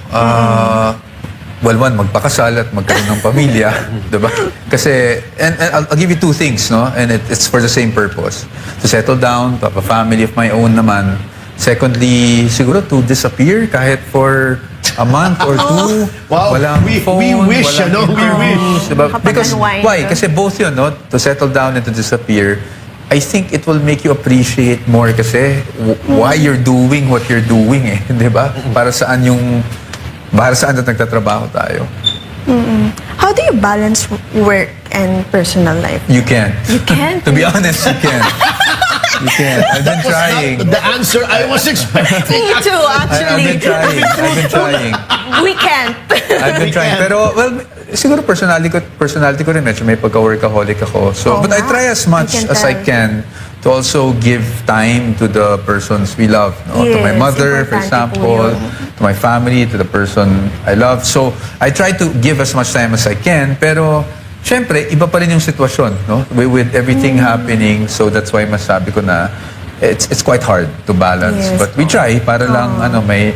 Well, one, magpakasal at magkaroon ng pamilya, diba? Kasi, and I'll give you two things, no? And it's for the same purpose. To settle down, to have a family of my own naman. Secondly, siguro to disappear kahit for a month or two. Wow. Walang We phone, wish, walang ano? We interviews, wish. diba? Because, Kapag-unwind. why? Kasi both yun, no? To settle down and to disappear, I think it will make you appreciate more kasi why you're doing what you're doing eh, di ba? Para saan nagtatrabaho tayo? How do you balance work and personal life? You can't. You can't? To be honest, you can't. You can't. I've been trying. The answer I was expecting. Me too, I've actually. been trying. We can't. I've been trying. Pero, well, siguro personality ko rin, medyo may pagka-workaholic ako. So, Oo but I nga. try as much I can as I tell. can to also give time to the persons we love. No? To my Yes, mother, for importante example, po yun. to my family, to the person I love. So, I try to give as much time as I can, pero syempre, iba pa rin yung sitwasyon, no? With everything happening, so that's why masabi ko na it's quite hard to balance. Yes. But we try para lang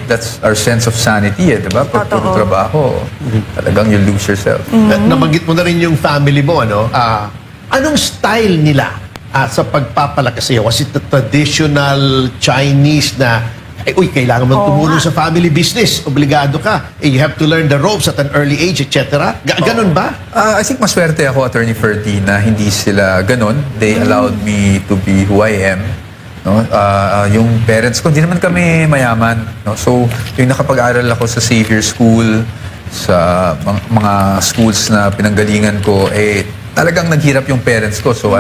that's our sense of sanity, di ba? Pag puro Totoo. trabaho, talagang you lose yourself. Nabanggit mo na rin yung family mo, ano? Anong style nila sa pagpapalakas sa'yo? Was it the traditional Chinese na kailangan mo tumulong sa family business. Obligado ka. You have to learn the ropes at an early age, etc. Ganun ba? I think maswerte ako, Attorney Ferdy, na hindi sila ganun. They allowed me to be who I am. No? Yung parents ko, hindi naman kami mayaman. No? So, yung nakapag-aral ako sa Xavier School, sa mga schools na pinanggalingan ko, talagang naghirap yung parents ko. So,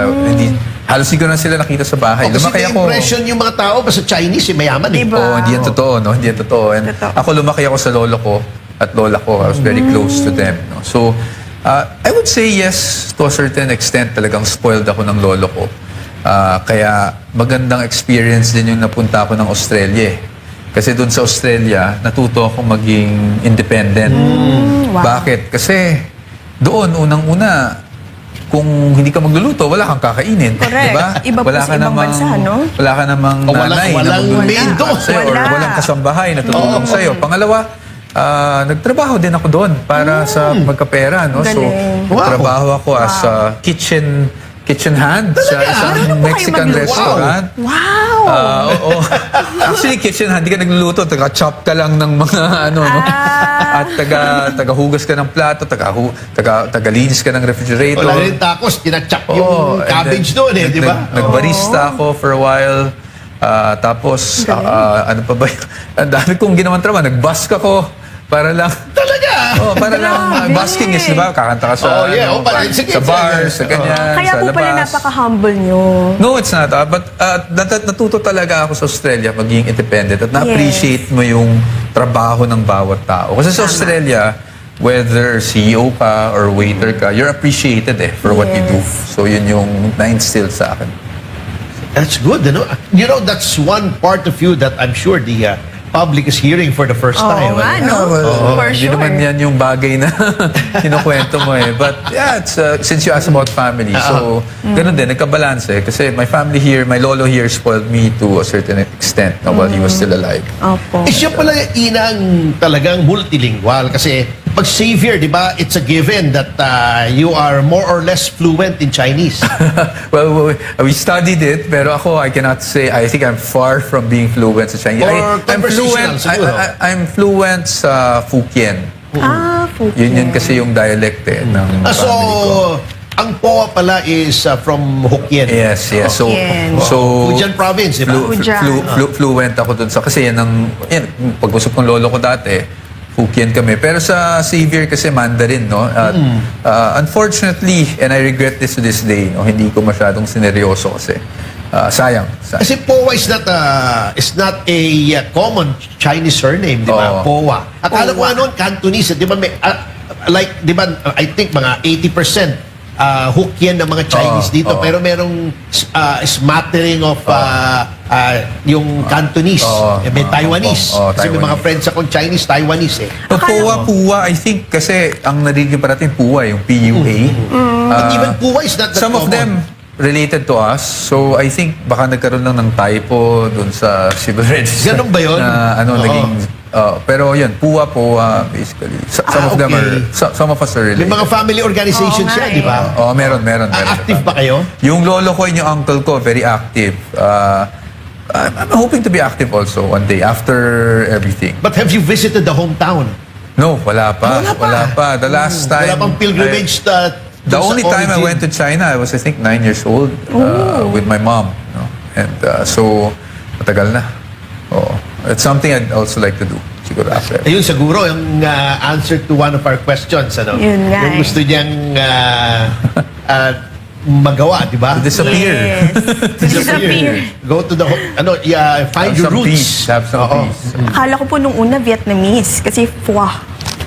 halos hindi ko na sila nakita sa bahay. Kasi Lumaki the ako. impression yung mga tao ba sa Chinese, mayaman eh. Diba? Oo, hindi yan totoo, no? Hindi yan totoo. And Totoo. ako lumaki ako sa lolo ko at lola ko. I was very close to them, no? So, I would say yes, to a certain extent, talagang spoiled ako ng lolo ko. Kaya magandang experience din yung napunta ako ng Australia. Kasi doon sa Australia, natuto ako maging independent. Wow. Bakit? Kasi doon, unang-una, kung hindi ka magluluto, wala kang kakainin. Correct. Diba? Iba po sa ibang bansa, no? Wala ka namang O walang nanay na magluluto maid doon. sa'yo, or Wala. walang kasambahay na tutulong sa'yo. Pangalawa, nagtrabaho din ako doon para sa magkapera. No? So, Galing. Wow. nagtrabaho ako as a kitchen hand sa isang Marunong po kayo Mexican magluto? restaurant. Wow! Oo. Actually, kitchen hand, di ka nagluluto. Taga-chop ka lang ng mga no? At taga-hugas ka ng plato, taga-linis ka ng refrigerator. Wala rin tacos, kinachap Oo, yung and cabbage then, doon eh, di ba? Nagbarista ako for a while. Tapos, ano pa ba yun? Ang dami kong ginawang trabaho. Nag-busk ako para lang... Talaga? Para lang, Grabe. busking is, di ba? Kakanta ka sa, Oh, yeah. Oh, sige, sa bars, sa sige. ganyan, Kaya sa po pala labas. napaka-humble nyo. No, it's not. But natuto talaga ako sa Australia maging independent at na-appreciate mo yung trabaho ng bawat tao. Kasi sa Australia, whether CEO ka or waiter ka, you're appreciated for what you do. Yes. So yun yung na-instill sa akin. That's good. Ano? You know, that's one part of you that I'm sure the public is hearing for the first time. nga, ano? no? For Hindi sure. naman yan yung bagay na kinukwento mo But yeah, it's, since you asked about family, so ganun din, nagkabalanse. Kasi my family here, my lolo here spoiled me to a certain extent while he was still alive. Opo. Siya pala inang talagang multilingual kasi pag Xavier, di ba, it's a given that you are more or less fluent in Chinese. Well, we studied it, pero ako, I cannot say, I think I'm far from being fluent sa Chinese. Or I'm fluent, siguro. I'm fluent sa Fukien. Fukian. Yun kasi yung dialect ng So, family ko. ang POA pala is from Hokkien. Yes. So, Hokkien. Fujian province, di ba? Fluent ako dun sa, kasi pag-usap ng lolo ko dati, Fukien kami. Pero sa Xavier kasi Mandarin, no? At, unfortunately, and I regret this to this day, no? Hindi ko masyadong sineryoso kasi. Sayang. Kasi POA is not a common Chinese surname, di ba? Oo. POA. Akala ko POA. noon, Cantonese, di ba? Di ba, I think mga 80% hook yan ng mga Chinese Oo, dito. oo. Pero merong smattering of yung Cantonese. Oo, May Taiwanese. oo, Kasi may mga Taiwanese. friends akong Chinese, Taiwanese eh. Puwa, I think, kasi ang narinig pa natin Puwa, yung PUA. But even Puwa is not that Some of common. them related to us. So, I think baka nagkaroon lang ng typo dun sa civil register. Ganun ba yun? Na Oo. naging... pero yun, Puwa, basically. Some of them okay. are... Some of us are May related. mga family organizations Oo nga yan, di ba? Meron. Active ba kayo? Yung lolo ko and yung uncle ko, very active. I'm hoping to be active also one day after everything. But have you visited the hometown? No, wala pa. Wala pa. The last time... Wala pang pilgrimage The only time I went to China, I was, I think, 9 years old with my mom. No? And so, matagal na. Oh, it's something I'd also like to do. Siguro after. Ayun, siguro, yung answer to one of our questions, ano? Yun nga Yung eh. gusto niyang magawa, di ba? To disappear. Yes. To disappear. Go to the, find Have your some roots. peace. Have some Oo. peace. Akala ko po nung una Vietnamese kasi pho.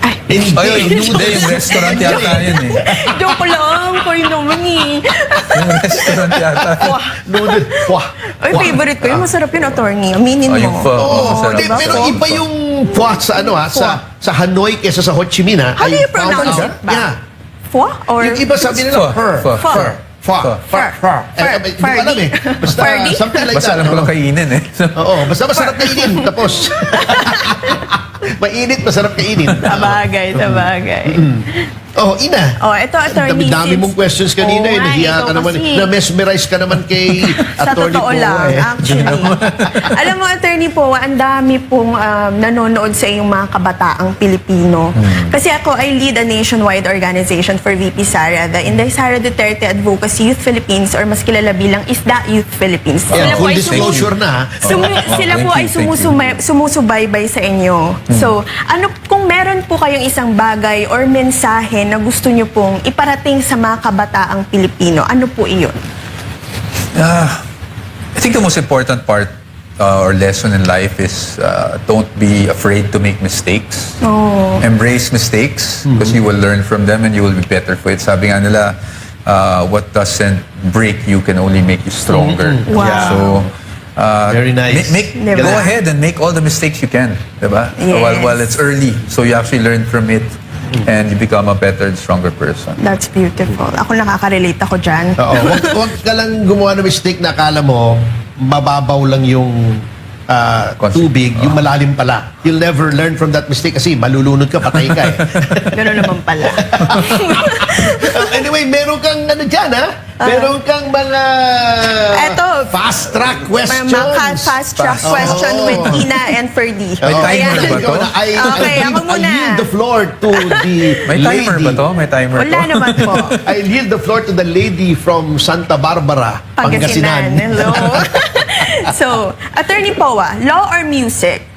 Ay, Hindi. Yung restaurant yata yun eh. joke lang. Kayo naman eh. Yung restaurant yata. Pho. Noodle. Wah. Ay, favorite ko yun. Masarap yun, attorney. Aminin mo. Yung pho. Oo, Masarap. di, pero Pho. iba yung pho sa ano sa Hanoi kaysa sa Ho Chi Minh ha. How do I you pronounce found out. it ba? Yeah. Pho? Or Yung iba sabi nila, Pho. fur. Pho. Fur. Fur. Fur. Fur. Hindi ko alam eh. Basta Fardy? something like Basta that. alam ko lang kainin eh. Oo, basta masarap kainin. Tapos, mainit, masarap kainin. Tabagay. Oh, Ina. Oh, ito, attorney. Dami mong questions kanina eh. Oo nga, Nahiya ikaw ka naman. kasi. Na-mesmerize ka naman kay Sa Attorney totoo Poe lang, eh. actually. Alam mo, Attorney Poe, ang dami pong nanonood sa iyong mga kabataang Pilipino. Kasi ako, I lead a nationwide organization for VP Sara, the Inday Sara Duterte Advocacy Youth Philippines, or mas kilala bilang ISDA Youth Philippines. Yeah, full ay disclosure na. sila po ay Thank you. sumusubaybay sa inyo. So, ano kung meron po kayong isang bagay or mensahe na gusto nyo pong iparating sa mga kabataang Pilipino, ano po iyon? I think the most important part or lesson in life is don't be afraid to make mistakes. Oh. Embrace mistakes because you will learn from them and you will be better for it. Sabi nga nila, what doesn't break you can only make you stronger. Wow. So, Very nice. Diba? Go ahead and make all the mistakes you can. Diba? Yes. While it's early. So you actually learn from it and you become a better and stronger person. That's beautiful. Ako nakaka-relate ako dyan. Oo, wag ka lang gumawa ng mistake na akala mo mababaw lang yung tubig, yung malalim pala. You'll never learn from that mistake kasi malulunod ka, patay ka eh. Gano'n naman pala. Anyway, meron kang ano dyan ha? Meron kang mga Eto. fast track questions. Mga fast track question with Ina and Ferdy. May timer Ayan. ba to? Okay, ako muna. I yield the floor to the May timer lady. ba to? May timer Wala to? naman po. I yield the floor to the lady from Santa Barbara, Pangasinan. Pangasinan. Hello. So, Attorney Poa, law or music?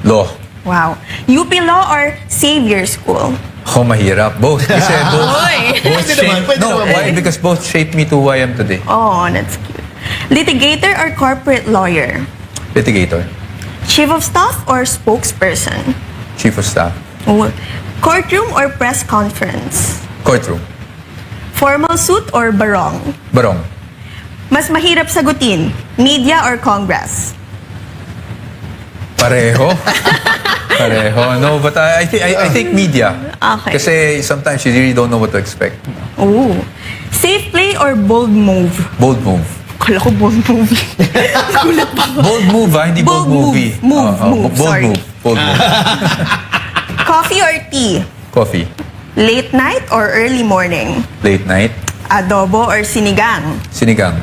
Law. Wow. UP Law or Xavier School? Oh, mahirap. Both. Kasi both. Oy. Pwede naman, pwede No, naman. why? Because both shaped me to who I am today. Oh, that's cute. Litigator or corporate lawyer? Litigator. Chief of staff or spokesperson? Chief of staff. Oh. Courtroom or press conference? Courtroom. Formal suit or barong? Barong. Mas mahirap sagutin, media or Congress? Pareho. Pareho. No, but I think media. Okay. Kasi sometimes you really don't know what to expect. Oh. Safe play or bold move? Bold move. Kala ko bold move. Gulat pa ako. Bold move, ha? Hindi bold, Bold move. movie. Move, Bold sorry. move. Bold move. Coffee or tea? Coffee. Late night or early morning? Late night. Adobo or sinigang? Sinigang.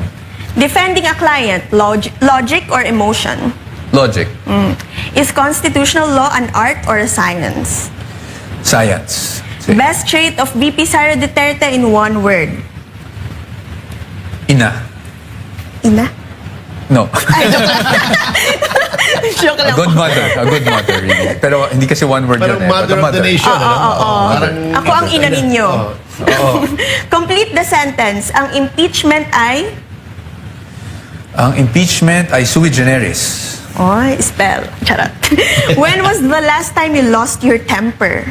Defending a client, logic or emotion? Logic. Is constitutional law an art or a science? Science. Best trait of VP Sara Duterte in one word? Ina. Ina? No. Joke A lang good po. mother. A good mother, really. Pero hindi kasi one word Parang yun eh. mother But a of the nation. Oo, ano? oo. Parang, Ako ang ina ninyo. Oo. Complete the sentence. Ang impeachment ay... Ang impeachment ay sui generis. Oy, spell. Charot. When was the last time you lost your temper?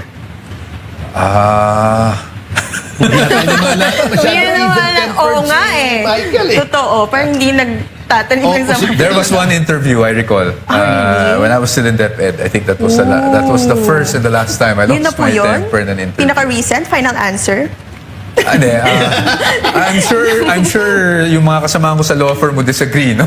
Hindi na tayo maniwala. Masyado Yun naman even lang. tempered Oo nga si eh. Michael eh. Totoo. Parang hindi nagtatanim ng Opposite. sama. There was one interview I recall really? when I was still in DepEd. I think that was the first and the last time I Yun na lost po my yun? temper in an interview. Pinaka-recent, final answer. Hindi, I'm sure yung mga kasama ko sa law firm would disagree, no?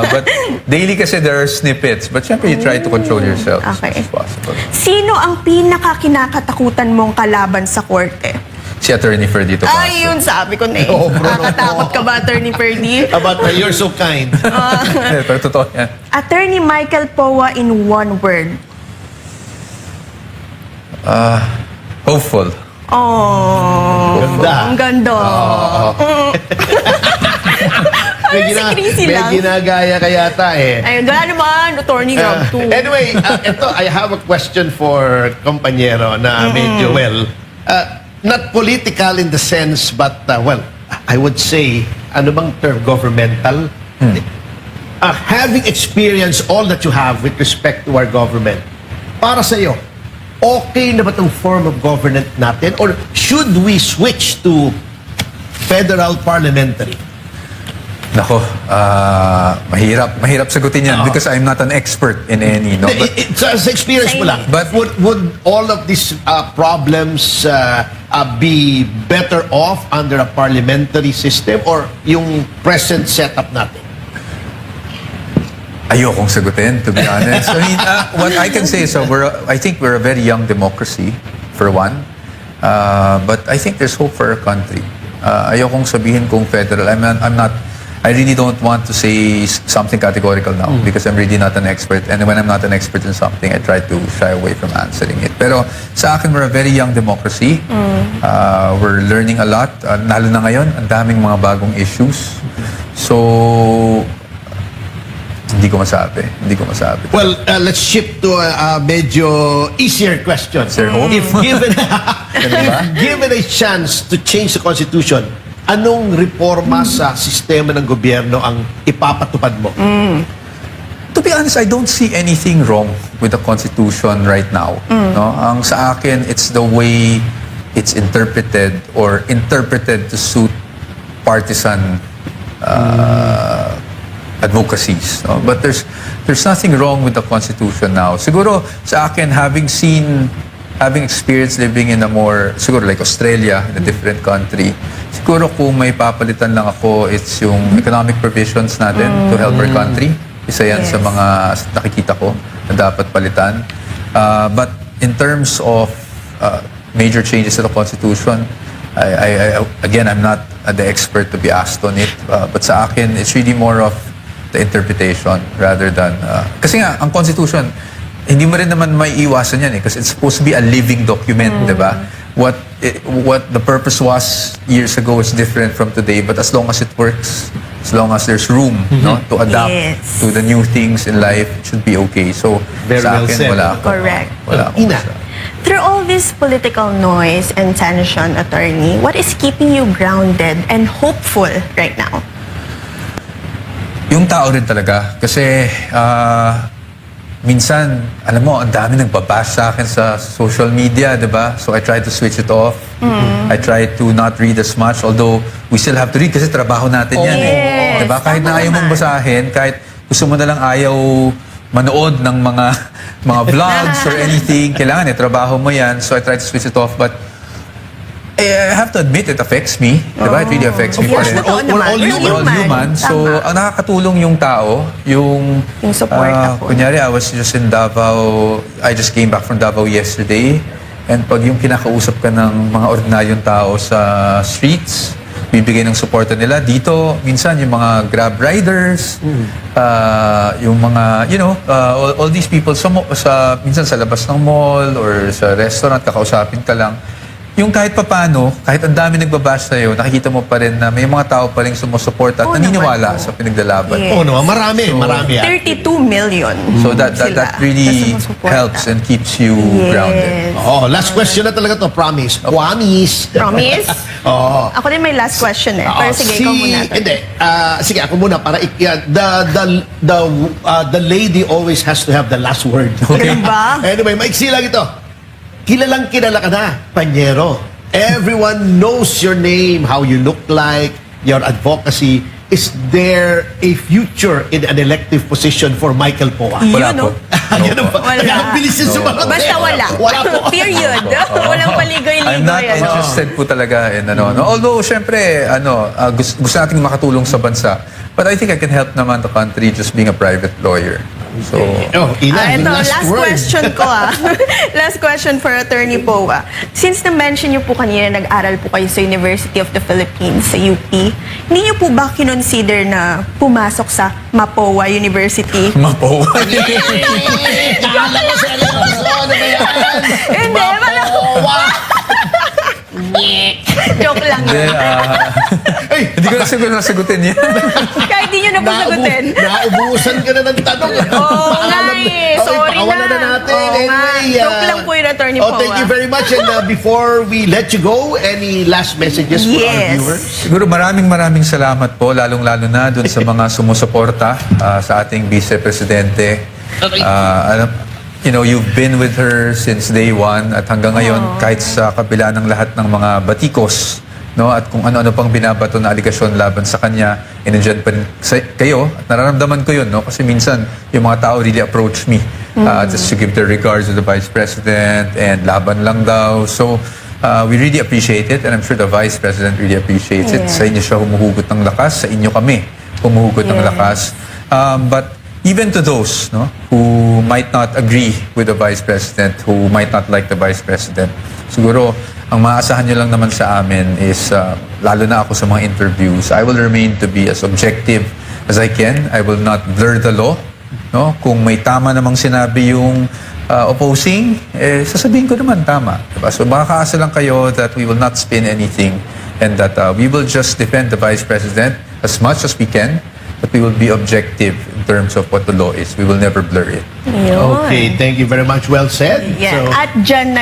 But daily kasi there are snippets. But syempre you try to control yourself as much Okay. as possible. Sino ang pinaka-kinakatakutan mong kalaban sa korte? Si Attorney Ferdito Castro. Ay, yun sabi ko na eh. Oh, bro. Nakakatakot ka ba, Attorney Ferdy? About you're so kind. Hindi, pero totoo yan. Attorney Michael Poa in one word. Hopeful. Oh, Ganda. ang ganda. May, si Chrissy may lang. ginagaya ka yata eh. Ayun, wala naman, Attorney Rob too. Anyway, ito, I have a question for kompanyero na medyo, well, not political in the sense, but, well, I would say, ano bang term, governmental? Having experienced all that you have with respect to our government, para sa iyo, okay na ba itong form of government natin? Or should we switch to federal parliamentary? Nako, mahirap sagutin yan because I'm not an expert in any, no? But Sa experience mo lang, But- would all of these problems be better off under a parliamentary system or yung present setup natin? ayokong sagutin, to be honest. I mean, what I can say is I think we're a very young democracy, for one. But I think there's hope for our country. Ayokong sabihin kung federal. I really don't want to say something categorical now because I'm really not an expert. And when I'm not an expert in something, I try to shy away from answering it. Pero sa akin, we're a very young democracy. We're learning a lot. Lalo na ngayon, ang daming mga bagong issues. So, hindi ko masabi. Well, let's shift to a medyo easier question. Sir, hope? If given, ba? if given a chance to change the Constitution, anong reforma sa sistema ng gobyerno ang ipapatupad mo? To be honest, I don't see anything wrong with the Constitution right now. No? Ang sa akin, it's the way it's interpreted or interpreted to suit partisan advocacies. No? But there's nothing wrong with the Constitution now. Siguro sa akin, having experienced living in a more, siguro like Australia, in a different country, siguro kung may papalitan lang ako, it's yung economic provisions natin to help our country. Isa yan sa mga nakikita ko na dapat palitan. But in terms of major changes to the Constitution, again, I'm not the expert to be asked on it. But sa akin, it's really more of the interpretation rather than... kasi nga, ang Constitution, hindi mo rin naman may iwasan yan eh kasi it's supposed to be a living document, di ba? What the purpose was years ago is different from today, but as long as it works, as long as there's room no, to adapt Yes. to the new things in life, it should be okay. So, Very sa well akin, said. wala akong... Correct. Wala akong Ina. masabi. Through all this political noise and tension, Attorney, what is keeping you grounded and hopeful right now? Yung tao rin talaga. Kasi minsan, alam mo, ang dami nagbabash sa akin sa social media, di ba? So I try to switch it off. I try to not read as much. Although, we still have to read kasi trabaho natin yan eh. Yes, Di ba? Kahit na tama ayaw mong naman. basahin, kahit gusto mo na lang ayaw manood ng mga vlogs or anything, kailangan eh, trabaho mo yan. So I try to switch it off. But I have to admit, it affects me. Di ba? It really affects me. Of course, pa rin. Totoo we're all naman. human. We're all human. So, Tama. ang nakakatulong yung tao, yung support ako. kunyari, I was just in Davao, I just came back from Davao yesterday, and pag yung kinakausap ka ng mga ordinaryong tao sa streets, bibigay ng suporta nila. Dito, minsan, yung mga Grab riders, yung mga, all these people, minsan sa labas ng mall or sa restaurant, kakausapin ka lang. Yung kahit papano, kahit ang dami nagbabash sa'yo, nakikita mo pa rin na may mga tao pa rin sumusuporta at Oo naniniwala naman po. sa pinaglalaban. Yes. Oo naman, marami. 32 million. So that sila really na sumusuporta. helps and keeps you grounded. Yes. Oh, last question na talaga to, promise. Promise. Promise? Oo. Ako din may last question eh. Pero sige, ikaw muna. Attorney. Hindi. Sige, ako muna para the lady always has to have the last word. Ganun ba? Anyway, maiksi lang ito. Kilala ka na, Panyero. everyone knows your name, how you look like, your advocacy. Is there a future in an elective position for Michael Poa? Wala Yun, po. no? Yan ang Opo. Wala. Kaya ang bilis yung sumagot. Basta wala. Wala po. Period. Walang paligoy-ligoy. I'm not ano. interested po talaga in ano. No? Although, syempre, gusto nating makatulong sa bansa. But I think I can help naman the country just being a private lawyer. So, Oh, Ina, Ito, yung last word. question ko Last question for Attorney Poa. Since na-mention niyo po kanina, nag-aral po kayo sa University of the Philippines, sa UP, hindi niyo po ba kinonsider na pumasok sa Mapoa University? mapo. Kala ko sa Alonso, ano ba yan? Hindi, wala. Poa! Joke lang Hindi, yun. hindi ko na siguro nasagutin yan. Kahit di niyo na po sagutin. Naubusan ka na ng tanong. Oo nga eh. Sorry pakawalan na. na natin. Oo nga. Anyway, Joke lang po yun, Attorney Oh, thank Poa. you very much. And before we let you go, any last messages for our Yes. viewers? Siguro maraming salamat po, lalong-lalo na dun sa mga sumusuporta sa ating Vice Presidente. You've been with her since day one at hanggang ngayon, kahit sa kabila ng lahat ng mga batikos, no, at kung ano-ano pang binabato na aligasyon laban sa kanya, nandiyan pa rin kayo at nararamdaman ko yun, no, kasi minsan yung mga tao really approach me just to give their regards to the Vice President and laban lang daw. So, we really appreciate it and I'm sure the Vice President really appreciates it. Yeah. Sa inyo siya humuhugot ng lakas, sa inyo kami humuhugot ng lakas. But even to those, no, who might not agree with the Vice President, who might not like the Vice President, siguro ang maaasahan nyo lang naman sa amin is, lalo na ako sa mga interviews, I will remain to be as objective as I can. I will not blur the law. No? Kung may tama namang sinabi yung opposing, sasabihin ko naman tama. Diba? So makakaasa lang kayo that we will not spin anything and that we will just defend the Vice President as much as we can, but we will be objective in terms of what the law is. We will never blur it. Yun. Okay, thank you very much. Well said. Yeah. So, At dyan